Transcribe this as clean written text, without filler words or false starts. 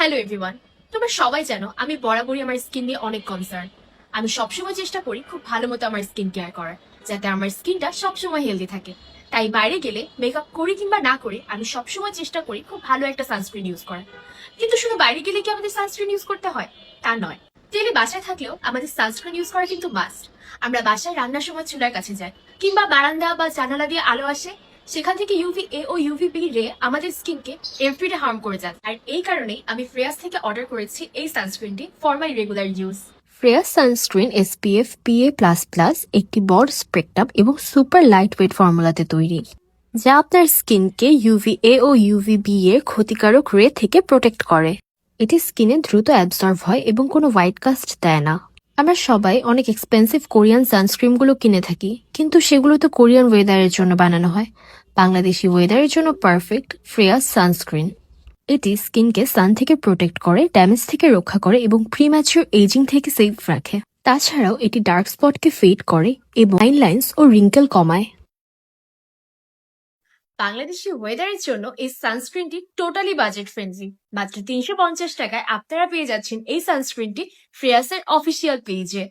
Hello everyone, তোমরা সবাই জানো আমি বরাবরই আমার স্কিন নিয়ে অনেক কনসার্ন। আমি সবসময় চেষ্টা করি খুব ভালো মতো আমার স্কিন কেয়ার করার, যাতে আমার স্কিনটা সবসময় হেলদি থাকে। তাই বাইরে গেলে মেকআপ করি কিংবা না করে আমি সবসময় চেষ্টা করি খুব ভালো একটা সানস্ক্রিন ইউজ করার। কিন্তু শুধু বাইরে গেলে কি আমাদের সানস্ক্রিন ইউজ করতে হয়? তা নয়, ডেলি বাসায় থাকলেও আমাদের সানস্ক্রিন ইউজ করা কিন্তু মাস্ট। আমরা বাসায় রান্নার সময় চুলার কাছে যাই কিংবা বারান্দা বা জানালা দিয়ে আলো আসে, সেখান থেকে ইউভি এ ও ইউভি বি রে আমাদের স্কিনকে এভরিডে হার্ম করে যায়। আর এই কারণেই আমি ফ্রেয়াস থেকে অর্ডার করেছি এই সানস্ক্রিনটি ফর মাই রেগুলার ইউজ। ফ্রেয়াস সানস্ক্রিন SPF PA++ একটি বড স্পেকট্রাম এবং সুপার লাইট ওয়েট ফর্মুলাতে তৈরি, যা আপনার স্কিনকে UVA ও UVB এর ক্ষতিকারক রে থেকে প্রোটেক্ট করে। এটি স্কিনে দ্রুত অ্যাবজর্ব হয় এবং কোনো হোয়াইট কাস্ট দেয় না। আমরা সবাই অনেক এক্সপেন্সিভ কোরিয়ান সানস্ক্রিনগুলো কিনে থাকি, কিন্তু সেগুলো তো কোরিয়ান ওয়েদারের জন্য বানানো হয়। বাংলাদেশি ওয়েদারের জন্য পারফেক্ট ফ্রেয়াস সানস্ক্রিন। এটি স্কিনকে সান থেকে প্রোটেক্ট করে, ড্যামেজ থেকে রক্ষা করে এবং প্রিম্যাচিউর এজিং থেকে সেফ রাখে। তাছাড়াও এটি ডার্ক স্পটকে ফেড করে এবং ফাইন লাইন্স ও রিঙ্কেল কমায়। বাংলাদেশি ওয়েদারের জন্য এই সানস্ক্রিনটি টোটালি বাজেট ফ্রেন্ডলি। মাত্র 350 টাকায় আপনারা পেয়ে যাচ্ছেন এই সানস্ক্রিনটি ফ্রেয়াসের অফিসিয়াল পেজে।